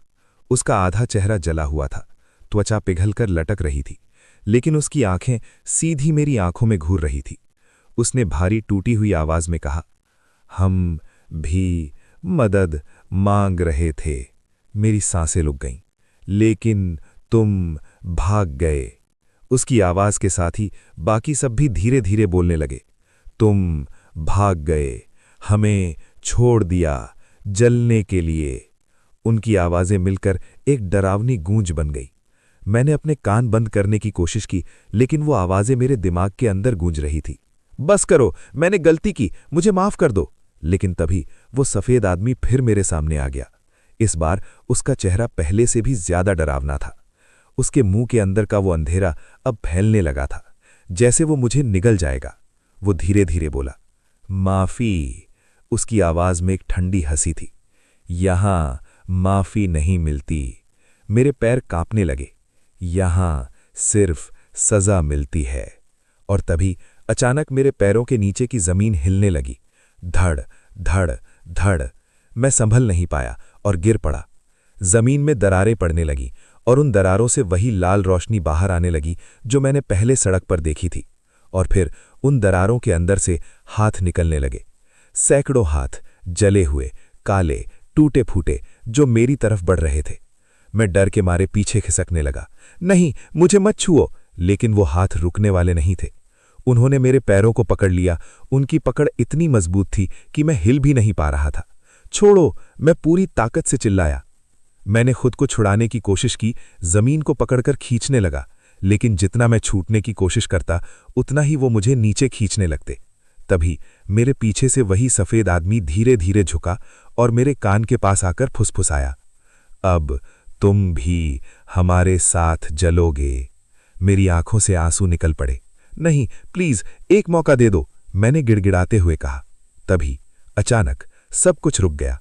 उसका आधा चेहरा जला हुआ था, त्वचा पिघलकर लटक रही थी, लेकिन उसकी आंखें सीधी मेरी आंखों में घूर रही थी। उसने भारी टूटी हुई आवाज में कहा, हम भी मदद मांग रहे थे। मेरी सांसें रुक गईं। लेकिन तुम भाग गए। उसकी आवाज के साथ ही बाकी सब भी धीरे धीरे बोलने लगे, तुम भाग गए, हमें छोड़ दिया जलने के लिए। उनकी आवाजें मिलकर एक डरावनी गूंज बन गई। मैंने अपने कान बंद करने की कोशिश की, लेकिन वो आवाजें मेरे दिमाग के अंदर गूंज रही थी। बस करो, मैंने गलती की, मुझे माफ कर दो। लेकिन तभी वो सफेद आदमी फिर मेरे सामने आ गया। इस बार उसका चेहरा पहले से भी ज्यादा डरावना था। उसके मुंह के अंदर का वो अंधेरा अब फैलने लगा था, जैसे वो मुझे निगल जाएगा। वो धीरे धीरे बोला, माफी। उसकी आवाज में एक ठंडी हंसी थी। यहां माफी नहीं मिलती। मेरे पैर कांपने लगे। यहां सिर्फ सजा मिलती है। और तभी अचानक मेरे पैरों के नीचे की जमीन हिलने लगी। धड़ धड़ धड़। मैं संभल नहीं पाया और गिर पड़ा। जमीन में दरारें पड़ने लगी और उन दरारों से वही लाल रोशनी बाहर आने लगी जो मैंने पहले सड़क पर देखी थी। और फिर उन दरारों के अंदर से हाथ निकलने लगे। सैकड़ों हाथ, जले हुए, काले, टूटे फूटे, जो मेरी तरफ बढ़ रहे थे। मैं डर के मारे पीछे खिसकने लगा। नहीं, मुझे मत छुओ। लेकिन वो हाथ रुकने वाले नहीं थे। उन्होंने मेरे पैरों को पकड़ लिया। उनकी पकड़ इतनी मजबूत थी कि मैं हिल भी नहीं पा रहा था। छोड़ो, मैं पूरी ताकत से चिल्लाया। मैंने खुद को छुड़ाने की कोशिश की, जमीन को पकड़कर खींचने लगा, लेकिन जितना मैं छूटने की कोशिश करता उतना ही वो मुझे नीचे खींचने लगते। तभी मेरे पीछे से वही सफेद आदमी धीरे धीरे झुका और मेरे कान के पास आकर फुसफुसाया, अब तुम भी हमारे साथ जलोगे। मेरी आंखों से आंसू निकल पड़े। नहीं, प्लीज एक मौका दे दो, मैंने गिड़गिड़ाते हुए कहा। तभी अचानक सब कुछ रुक गया।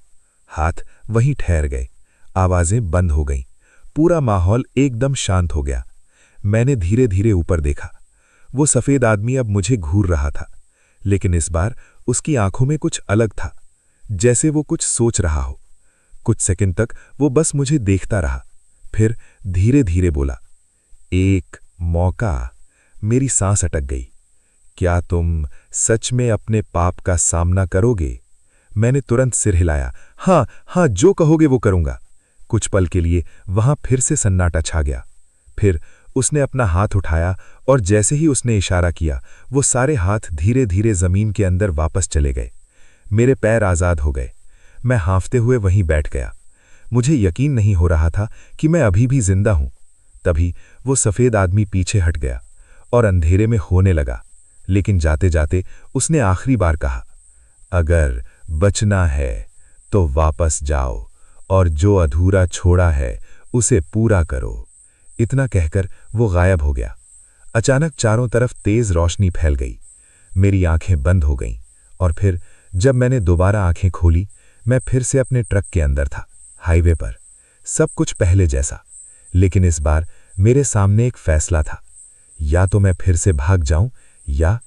हाथ वहीं ठहर गए, आवाजें बंद हो गईं, पूरा माहौल एकदम शांत हो गया। मैंने धीरे धीरे ऊपर देखा। वो सफेद आदमी अब मुझे घूर रहा था, लेकिन इस बार उसकी आंखों में कुछ अलग था, जैसे वो कुछ सोच रहा हो। कुछ सेकंड तक वो बस मुझे देखता रहा, फिर धीरे धीरे बोला, एक मौका। मेरी सांस अटक गई। क्या तुम सच में अपने पाप का सामना करोगे? मैंने तुरंत सिर हिलाया। हाँ हाँ, जो कहोगे वो करूंगा। कुछ पल के लिए वहां फिर से सन्नाटा छा गया। फिर उसने अपना हाथ उठाया और जैसे ही उसने इशारा किया, वो सारे हाथ धीरे धीरे जमीन के अंदर वापस चले गए। मेरे पैर आजाद हो गए। मैं हांफते हुए वहीं बैठ गया। मुझे यकीन नहीं हो रहा था कि मैं अभी भी जिंदा हूं। तभी वो सफेद आदमी पीछे हट गया और अंधेरे में होने लगा, लेकिन जाते जाते उसने आखिरी बार कहा, अगर बचना है तो वापस जाओ और जो अधूरा छोड़ा है उसे पूरा करो। इतना कहकर वो गायब हो गया। अचानक चारों तरफ तेज रोशनी फैल गई। मेरी आंखें बंद हो गईं और फिर जब मैंने दोबारा आंखें खोली, मैं फिर से अपने ट्रक के अंदर था, हाईवे पर। सब कुछ पहले जैसा, लेकिन इस बार मेरे सामने एक फैसला था। या तो मैं फिर से भाग जाऊं या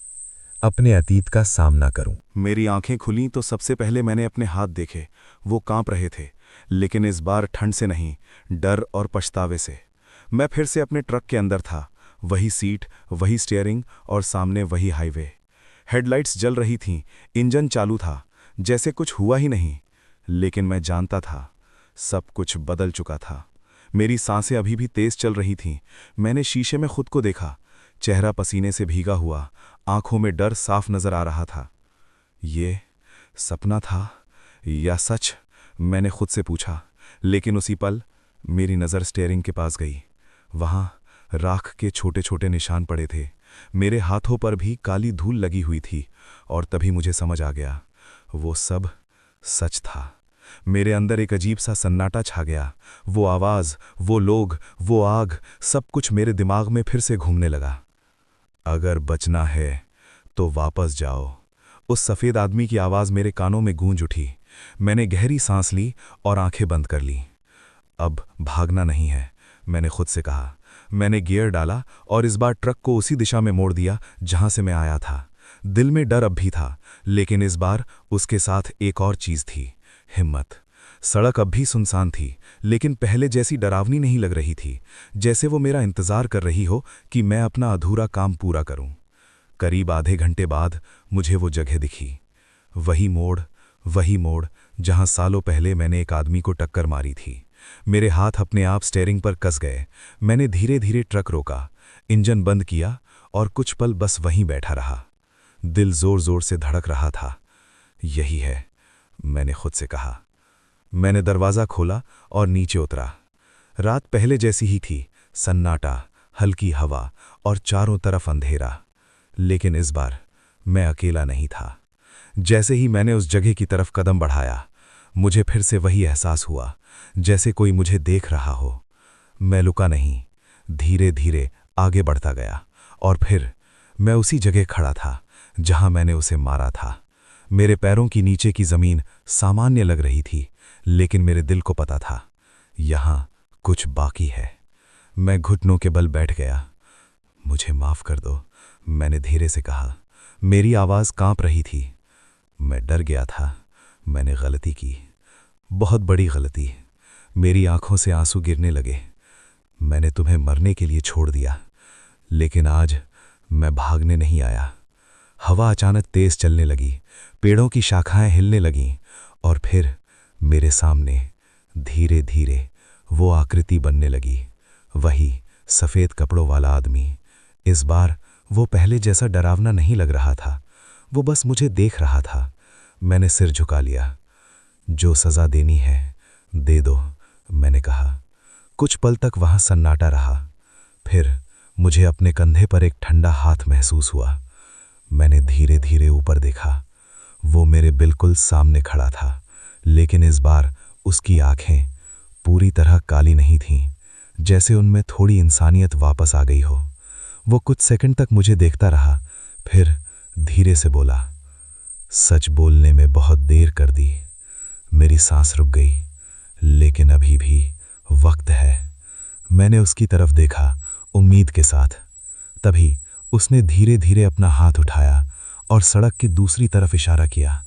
अपने अतीत का सामना करूं। मेरी आंखें खुलीं तो सबसे पहले मैंने अपने हाथ देखे। वो कांप रहे थे, लेकिन इस बार ठंड से नहीं, डर और पछतावे से। मैं फिर से अपने ट्रक के अंदर था, वही सीट, वही स्टीयरिंग और सामने वही हाईवे। हेडलाइट्स जल रही थीं, इंजन चालू था, जैसे कुछ हुआ ही नहीं। लेकिन मैं जानता था, सब कुछ बदल चुका था। मेरी सांसें अभी भी तेज चल रही थीं। मैंने शीशे में खुद को देखा, चेहरा पसीने से भीगा हुआ, आंखों में डर साफ नजर आ रहा था। ये सपना था या सच? मैंने खुद से पूछा। लेकिन उसी पल मेरी नज़र स्टीयरिंग के पास गई। वहां राख के छोटे छोटे निशान पड़े थे। मेरे हाथों पर भी काली धूल लगी हुई थी। और तभी मुझे समझ आ गया, वो सब सच था। मेरे अंदर एक अजीब सा सन्नाटा छा गया। वो आवाज, वो लोग, वो आग, सब कुछ मेरे दिमाग में फिर से घूमने लगा। अगर बचना है तो वापस जाओ। उस सफेद आदमी की आवाज मेरे कानों में गूंज उठी। मैंने गहरी सांस ली और आंखें बंद कर ली। अब भागना नहीं है, मैंने खुद से कहा। मैंने गियर डाला और इस बार ट्रक को उसी दिशा में मोड़ दिया जहां से मैं आया था। दिल में डर अब भी था, लेकिन इस बार उसके साथ एक और चीज थी, हिम्मत। सड़क अब भी सुनसान थी, लेकिन पहले जैसी डरावनी नहीं लग रही थी, जैसे वो मेरा इंतजार कर रही हो कि मैं अपना अधूरा काम पूरा करूं। करीब आधे घंटे बाद मुझे वो जगह दिखी। वही मोड़ जहां सालों पहले मैंने एक आदमी को टक्कर मारी थी। मेरे हाथ अपने आप स्टीयरिंग पर कस गए। मैंने धीरे धीरे ट्रक रोका, इंजन बंद किया और कुछ पल बस वहीं बैठा रहा। दिल जोर जोर से धड़क रहा था। यही है, मैंने खुद से कहा। मैंने दरवाज़ा खोला और नीचे उतरा। रात पहले जैसी ही थी, सन्नाटा, हल्की हवा और चारों तरफ अंधेरा। लेकिन इस बार मैं अकेला नहीं था। जैसे ही मैंने उस जगह की तरफ कदम बढ़ाया, मुझे फिर से वही एहसास हुआ, जैसे कोई मुझे देख रहा हो। मैं लुका नहीं, धीरे धीरे आगे बढ़ता गया और फिर मैं उसी जगह खड़ा था जहां मैंने उसे मारा था। मेरे पैरों की नीचे की जमीन सामान्य लग रही थी, लेकिन मेरे दिल को पता था यहां कुछ बाकी है। मैं घुटनों के बल बैठ गया। मुझे माफ कर दो, मैंने धीरे से कहा। मेरी आवाज़ कांप रही थी। मैं डर गया था। मैंने गलती की, बहुत बड़ी गलती। मेरी आंखों से आंसू गिरने लगे। मैंने तुम्हें मरने के लिए छोड़ दिया, लेकिन आज मैं भागने नहीं आया। हवा अचानक तेज चलने लगी, पेड़ों की शाखाएं हिलने लगीं और फिर मेरे सामने धीरे धीरे वो आकृति बनने लगी, वही सफ़ेद कपड़ों वाला आदमी। इस बार वो पहले जैसा डरावना नहीं लग रहा था, वो बस मुझे देख रहा था। मैंने सिर झुका लिया। जो सज़ा देनी है दे दो, मैंने कहा। कुछ पल तक वहाँ सन्नाटा रहा। फिर मुझे अपने कंधे पर एक ठंडा हाथ महसूस हुआ। मैंने धीरे धीरे ऊपर देखा। वो मेरे बिल्कुल सामने खड़ा था, लेकिन इस बार उसकी आंखें पूरी तरह काली नहीं थीं, जैसे उनमें थोड़ी इंसानियत वापस आ गई हो। वो कुछ सेकंड तक मुझे देखता रहा, फिर धीरे से बोला, सच बोलने में बहुत देर कर दी। मेरी सांस रुक गई, लेकिन अभी भी वक्त है। मैंने उसकी तरफ देखा, उम्मीद के साथ। तभी उसने धीरे धीरे अपना हाथ उठाया और सड़क की दूसरी तरफ इशारा किया।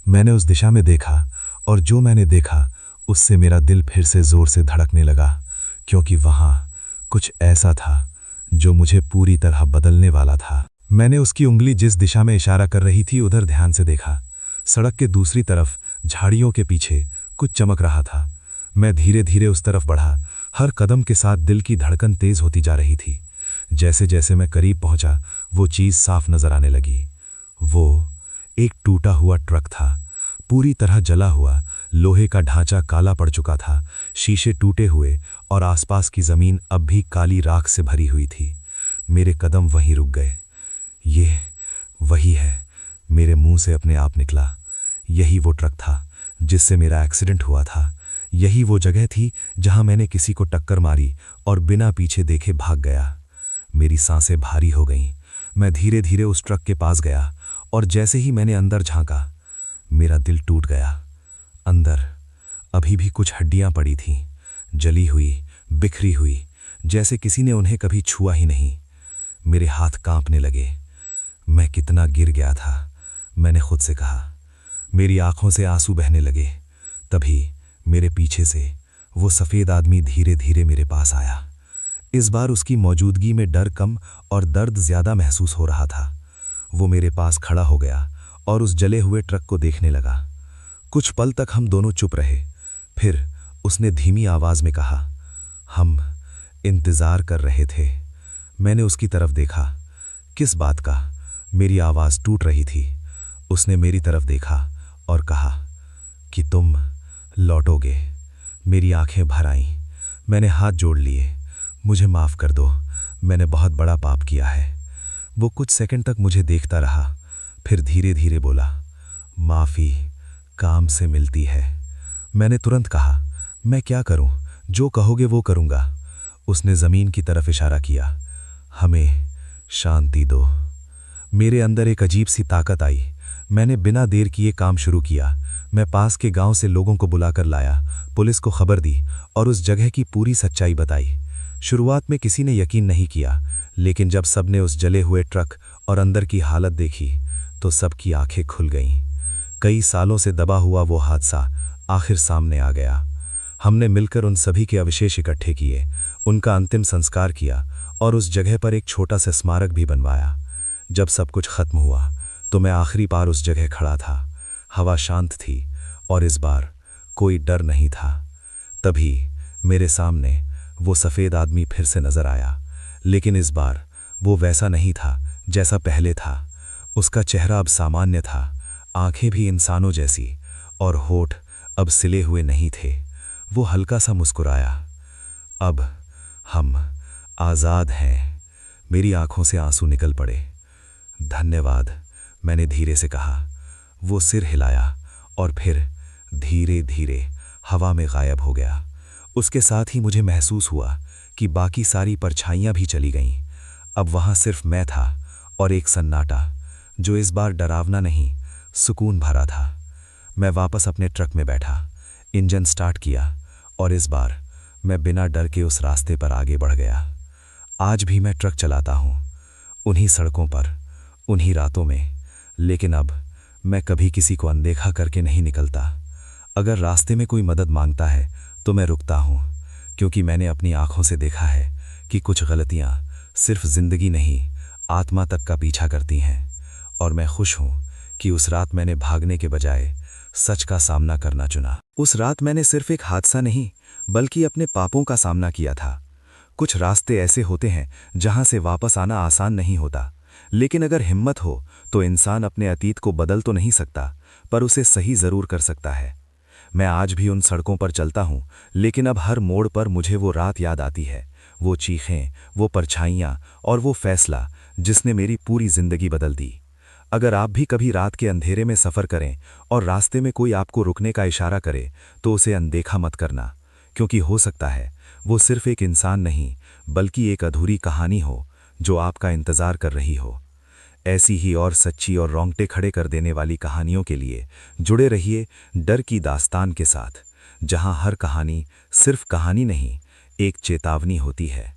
मैंने उस दिशा में देखा, और जो मैंने देखा उससे मेरा दिल फिर से जोर से धड़कने लगा, क्योंकि वहाँ कुछ ऐसा था जो मुझे पूरी तरह बदलने वाला था। मैंने उसकी उंगली जिस दिशा में इशारा कर रही थी उधर ध्यान से देखा। सड़क के दूसरी तरफ झाड़ियों के पीछे कुछ चमक रहा था। मैं धीरे धीरे उस तरफ बढ़ा। हर कदम के साथ दिल की धड़कन तेज होती जा रही थी। जैसे जैसे मैं करीब पहुंचा, वो चीज़ साफ नजर आने लगी। वो एक टूटा हुआ ट्रक था, पूरी तरह जला हुआ। लोहे का ढांचा काला पड़ चुका था, शीशे टूटे हुए, और आसपास की जमीन अब भी काली राख से भरी हुई थी। मेरे कदम वहीं रुक गए। ये वही है, मेरे मुंह से अपने आप निकला। यही वो ट्रक था जिससे मेरा एक्सीडेंट हुआ था। यही वो जगह थी जहां मैंने किसी को टक्कर मारी और बिना पीछे देखे भाग गया। मेरी सांसें भारी हो गईं। मैं धीरे धीरे उस ट्रक के पास गया, और जैसे ही मैंने अंदर झांका, मेरा दिल टूट गया। अंदर अभी भी कुछ हड्डियां पड़ी थीं, जली हुई, बिखरी हुई, जैसे किसी ने उन्हें कभी छुआ ही नहीं। मेरे हाथ कांपने लगे। मैं कितना गिर गया था, मैंने खुद से कहा। मेरी आंखों से आंसू बहने लगे। तभी मेरे पीछे से वो सफ़ेद आदमी धीरे धीरे मेरे पास आया। इस बार उसकी मौजूदगी में डर कम और दर्द ज़्यादा महसूस हो रहा था। वो मेरे पास खड़ा हो गया और उस जले हुए ट्रक को देखने लगा। कुछ पल तक हम दोनों चुप रहे। फिर उसने धीमी आवाज़ में कहा, हम इंतज़ार कर रहे थे। मैंने उसकी तरफ देखा। किस बात का? मेरी आवाज़ टूट रही थी। उसने मेरी तरफ देखा और कहा कि तुम लौटोगे। मेरी आंखें भर आईं। मैंने हाथ जोड़ लिए। मुझे माफ़ कर दो, मैंने बहुत बड़ा पाप किया है। वो कुछ सेकंड तक मुझे देखता रहा, फिर धीरे धीरे बोला, माफ़ी काम से मिलती है। मैंने तुरंत कहा, मैं क्या करूं? जो कहोगे वो करूंगा। उसने ज़मीन की तरफ इशारा किया। हमें शांति दो। मेरे अंदर एक अजीब सी ताकत आई। मैंने बिना देर किए काम शुरू किया। मैं पास के गांव से लोगों को बुलाकर लाया, पुलिस को खबर दी और उस जगह की पूरी सच्चाई बताई। शुरुआत में किसी ने यकीन नहीं किया, लेकिन जब सबने उस जले हुए ट्रक और अंदर की हालत देखी तो सबकी आंखें खुल गईं। कई सालों से दबा हुआ वो हादसा आखिर सामने आ गया। हमने मिलकर उन सभी के अवशेष इकट्ठे किए, उनका अंतिम संस्कार किया और उस जगह पर एक छोटा सा स्मारक भी बनवाया। जब सब कुछ खत्म हुआ तो मैं आखिरी बार उस जगह खड़ा था। हवा शांत थी और इस बार कोई डर नहीं था। तभी मेरे सामने वो सफ़ेद आदमी फिर से नजर आया, लेकिन इस बार वो वैसा नहीं था जैसा पहले था। उसका चेहरा अब सामान्य था, आंखें भी इंसानों जैसी, और होठ अब सिले हुए नहीं थे। वो हल्का सा मुस्कुराया। अब हम आज़ाद हैं। मेरी आंखों से आंसू निकल पड़े। धन्यवाद, मैंने धीरे से कहा। वो सिर हिलाया और फिर धीरे धीरे हवा में गायब हो गया। उसके साथ ही मुझे महसूस हुआ कि बाकी सारी परछाइयां भी चली गईं। अब वहां सिर्फ मैं था और एक सन्नाटा, जो इस बार डरावना नहीं, सुकून भरा था। मैं वापस अपने ट्रक में बैठा। इंजन स्टार्ट किया और इस बार मैं बिना डर के उस रास्ते पर आगे बढ़ गया। आज भी मैं ट्रक चलाता हूँ, उन्हीं सड़कों पर, उन्हीं रातों में, लेकिन अब मैं कभी किसी को अनदेखा करके नहीं निकलता। अगर रास्ते में कोई मदद मांगता है तो मैं रुकता हूँ, क्योंकि मैंने अपनी आंखों से देखा है कि कुछ गलतियाँ सिर्फ जिंदगी नहीं, आत्मा तक का पीछा करती हैं। और मैं खुश हूँ कि उस रात मैंने भागने के बजाय सच का सामना करना चुना। उस रात मैंने सिर्फ एक हादसा नहीं, बल्कि अपने पापों का सामना किया था। कुछ रास्ते ऐसे होते हैं जहां से वापस आना आसान नहीं होता, लेकिन अगर हिम्मत हो तो इंसान अपने अतीत को बदल तो नहीं सकता, पर उसे सही जरूर कर सकता है। मैं आज भी उन सड़कों पर चलता हूं, लेकिन अब हर मोड़ पर मुझे वो रात याद आती है, वो चीखें, वो परछाइयां और वो फैसला जिसने मेरी पूरी जिंदगी बदल दी। अगर आप भी कभी रात के अंधेरे में सफ़र करें और रास्ते में कोई आपको रुकने का इशारा करे तो उसे अनदेखा मत करना, क्योंकि हो सकता है वो सिर्फ एक इंसान नहीं, बल्कि एक अधूरी कहानी हो जो आपका इंतज़ार कर रही हो। ऐसी ही और सच्ची और रोंगटे खड़े कर देने वाली कहानियों के लिए जुड़े रहिए डर की दास्तान के साथ, जहां हर कहानी सिर्फ कहानी नहीं, एक चेतावनी होती है।